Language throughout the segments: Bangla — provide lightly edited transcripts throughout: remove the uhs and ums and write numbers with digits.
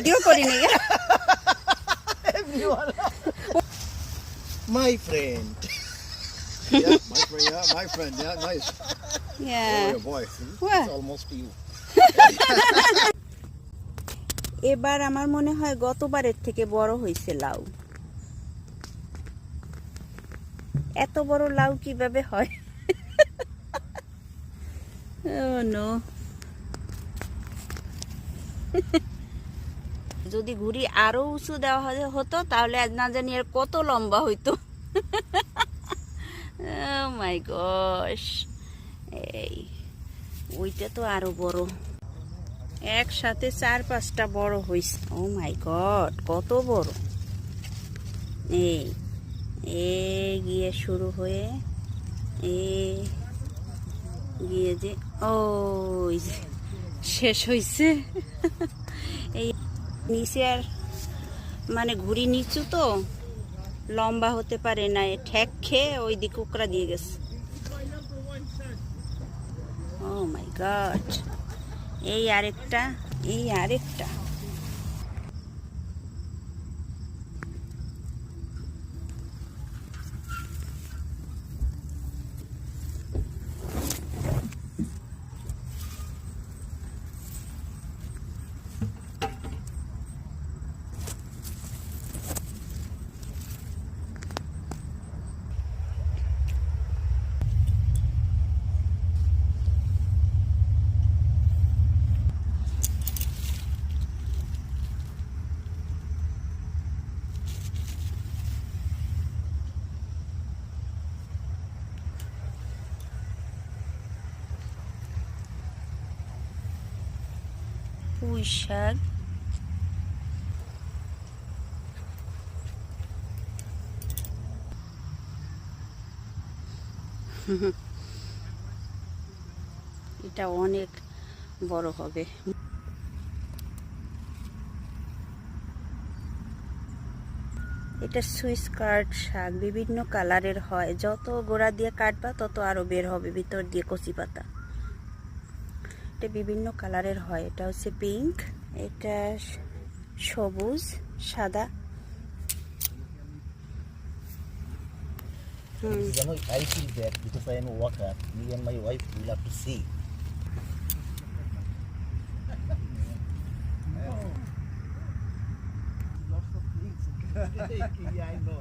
ভিডিও করিনি। My friend. Yeah, my friend. Yeah, nice. Yeah. Oh, boy. What? It's almost you. এবার আমার মনে হয় গতবারের থেকে বড় হয়েছে লাউ। এত বড় লাউ কিভাবে হয়? Oh no. যদি ঘুড়ি আরো উঁচু দেওয়া হতো তাহলে আজ না জানি আর কত লম্বা হইতো। Oh my gosh. এই ওইটা তো আরো বড়, একসাথে 4-5টা বড় হইছে। Oh my god, কত বড়! এই গিয়ে শুরু হয়ে গিয়ে যে ওই যে শেষ হইছে। এই নিচে আর মানে ঘুড়ি নিচু তো লম্বা হতে পারে না, ঠেক খেয়ে ওই দিকে কুকরা দিয়ে গেছে। ও মাই গড, এই আরেকটা। পুঁই শাক, এটা অনেক বড় হবে। এটা সুইস কার্ড শাক, বিভিন্ন কালারের হয়, যত গোড়া দিয়ে কাটবা তত আরো বের হবে ভিতর দিয়ে কচি পাতা। এটা বিভিন্ন কালারের হয়, এটা হচ্ছে পিঙ্ক, এটা সবুজ, সাদা। I feel that because I am a worker, me and my wife will have to see. Lots of things. Yeah, I know.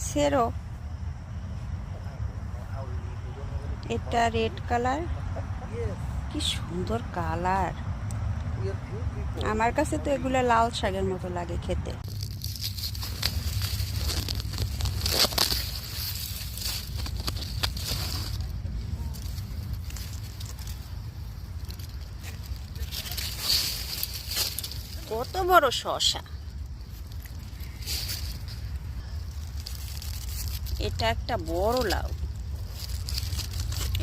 সেরো, এটা রেড কালার, কি সুন্দর কালার। আমার কাছে তো এগুলো লাল শাকের মতো লাগে খেতে। কত বড় শসা! এটা একটা বড় লাউ,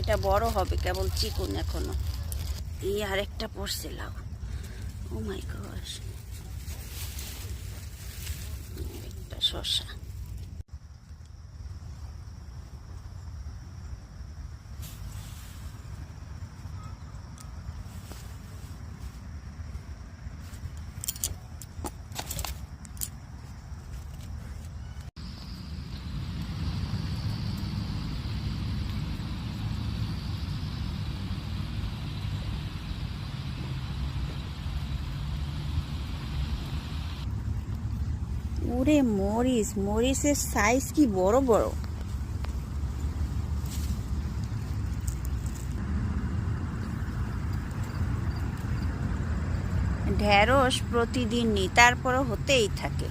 এটা বড় হবে, কেবল চিকন এখনো। এই আরেকটা পড়ছে লাউ। ও মাই গড, একটা শসা। ওরে মরিচের সাইজ কি বড় বড়! ঢেঁড়স প্রতিদিন নি, তারপরও হতেই থাকে।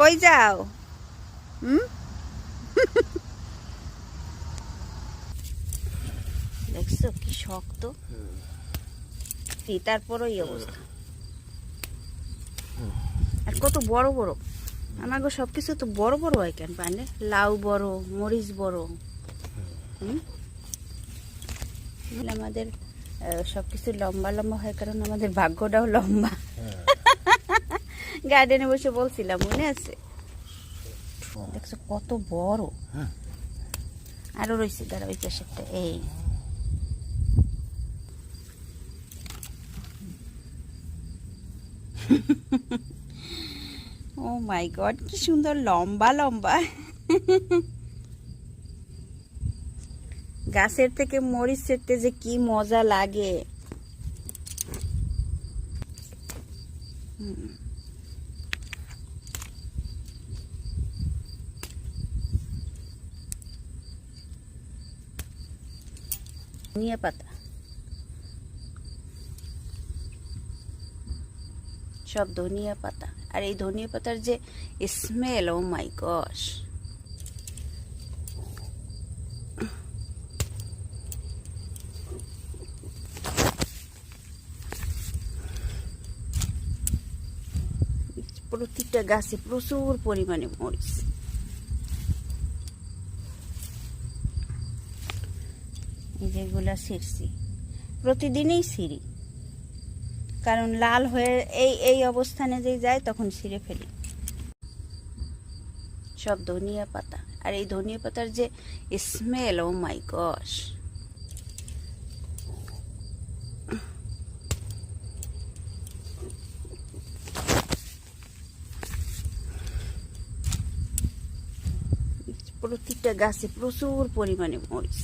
কই যাও? দেখছো কি শক্ত, তারপরও এই অবস্থা। আর কত বড় বড় আমাকে সবকিছু তো বড় বড় হয় কেন পানে? লাউ বড়, মরিচ বড়। আমাদের সবকিছু লম্বা লম্বা হয় কারণ আমাদের ভাগ্যটাও লম্বা। গার্ডেনে বসে বলছিলাম, মনে আছে? দেখছো কত বড়। আরো রয়েছে, দাঁড়া ওই পাশেরটা। এই ও মাই গড, কি সুন্দর লম্বা লম্বা। গাছের থেকে মরিচ ছেড়তে যে কি মজা লাগে। ধনিয়া পাতা, সব ধনিয়া পাতা। আর এই ধনিয়া পাতার যে স্মেল, ও মাই গশ। প্রতিটা গাছে প্রচুর পরিমাণে মরিচ। যেগুলা ছিঁড়ছি, প্রতিদিনই ছিঁড়ি, কারণ লাল হয়ে এই অবস্থানে যে যায় তখন ছিঁড়ে ফেলি। সব ধনিয়া পাতা। আর এই ধনিয়া পাতার যে স্মেল, ও মাই গশ। প্রতিটা গাছে প্রচুর পরিমাণে মরিচ।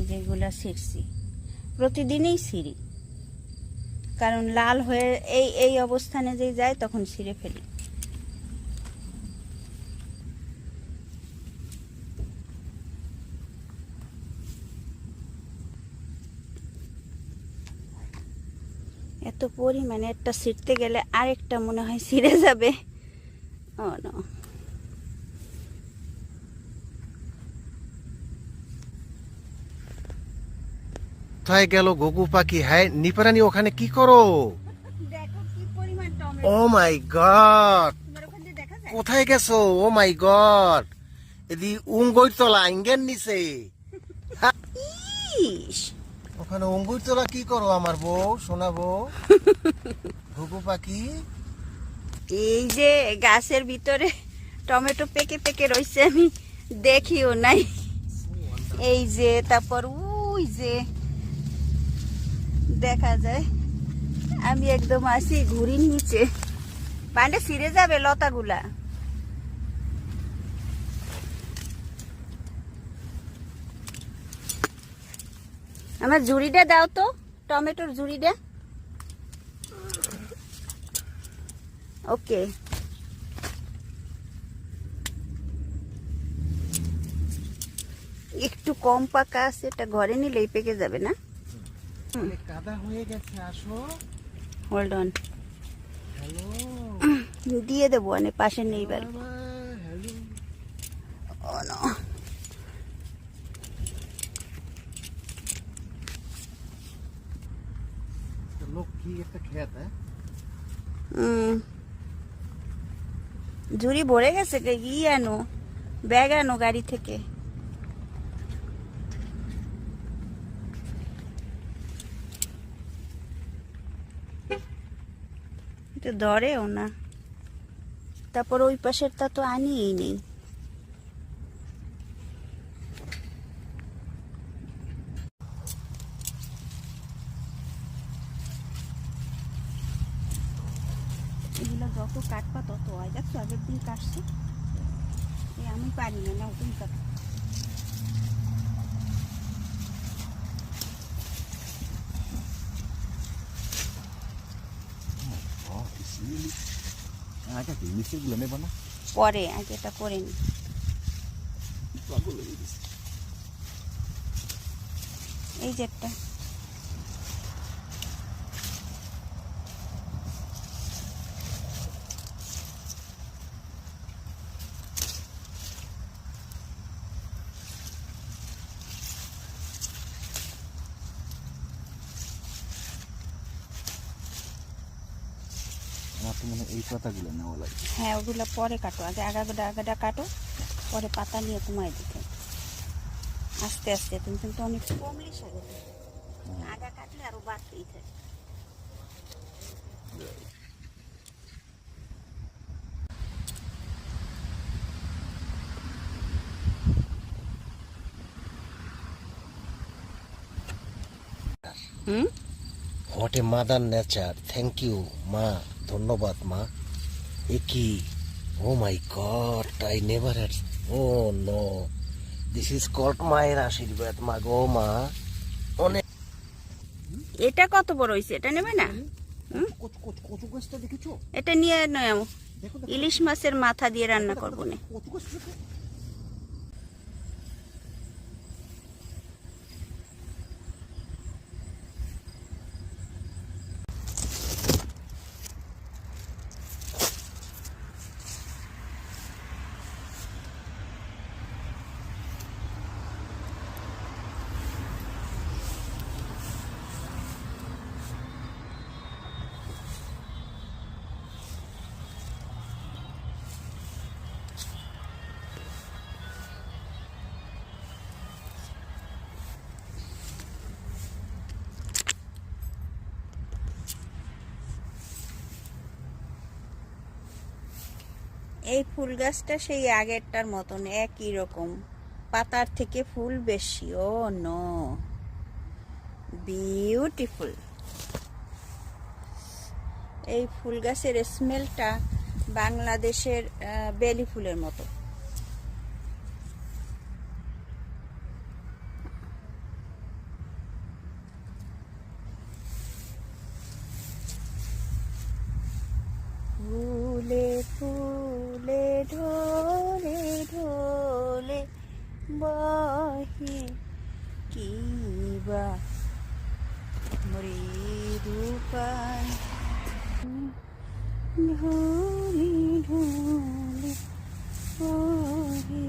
যেগুলা ছিঁড়ছি, প্রতিদিনই ছিঁড়ি, কারণ লাল হয়ে এই অবস্থানে যে যায় তখন ছিঁড়ে ফেলি। এত পরিমাণে একটা ছিঁড়তে গেলে আরেকটা মনে হয় ছিঁড়ে যাবে। ও নো। কোথায় গেল ঘুঘু পাখি? হ্যাঁ নিপারানি, ওখানে কি করো? দেখো কি পরিমাণ টমেটো। ও মাই গড, তোমার ওখান দিয়ে দেখা যায়? কোথায় গেছো? ও মাই গড, এদি উঙ্গইর তলা আঙ্গের নিচে। ইস, ওখানে অঙ্গুর তোলা কি করো আমার বউ, সোনা বউ? ঘুঘু পাখি, এই যে গাছের ভিতরে টমেটো পেকে পেকে রয়েছে, আমি দেখিও নাই। এই যে, তারপর ওই যে দেখা যায়। আমি একদম আসি ঘুড়ির নিচে, পান্ডে ছিঁড়ে যাবে লতাগুলা। আমার ঝুড়িটা দাও তো, টমেটোর ঝুড়িটা। ওকে। একটু কম পাকা আছে, এটা ঘরে নিলেই পেকে যাবে না? অনেক কাদা হয়ে গেছে, আসো। হোল্ড অন, হ্যালো, দিয়ে দেবো, অনেক পাশে নেই বাড়ি। হ্যালো। ও নো। লোক কি একটা খেত, হ্যাঁ? ঝুড়ি ভরে গেছে, ই আনো, ব্যাগ আনো গাড়ি থেকে। এটা ধরেও না। তারপর ওই পাশেরটা তো আনিই নেই। এগুলো যত কাটবা তত হয়। দেখছো আগের দিন কাটছি, আমি পারি না, না তুমি কাটো। Oh, it's really... Ada di misi belum ya, Bana? পরে আগে এটা করে নি। Itu aku lebih di sini. এই যে একটা মনে হয় এই পাতাগুলো নেওয়া লাগে। হ্যাঁ, ওগুলো পরে কাটো, আগে আগাটা কাটো, পরে পাতা নিয়ে কমাই দিতে আস্তে আস্তে। তুমি কিন্তু অনেক কমলি সাজে আগা কাটলে আরো বাড়তেই থাকে। Hmm, what a mother nature, thank you মা, ধন্যবাদ মা। এ কি, oh my god, I never had, oh no, this is called মায়ের আশীর্বাদ মা গো মা। অনেক এটা কত বড় হয়েছে, এটা নেবে না? কচু গাছটা দেখেছো? এটা নিয়ে নাও, দেখো ইলিশ মাছের মাথা দিয়ে রান্না করবো না। কচু গাছ। এই ফুল গাছটা সেই আগেরটার মতন একই রকম, পাতার থেকে ফুল বেশি। ও নো, বিউটিফুল। এই ফুল গাছের স্মেলটা বাংলাদেশের বেলি ফুলের মতো। ফুলে ফুলে ঢোলে ঢোলে বহে কিবা মৃদু পায়, ঢোলে ঢোলে বহে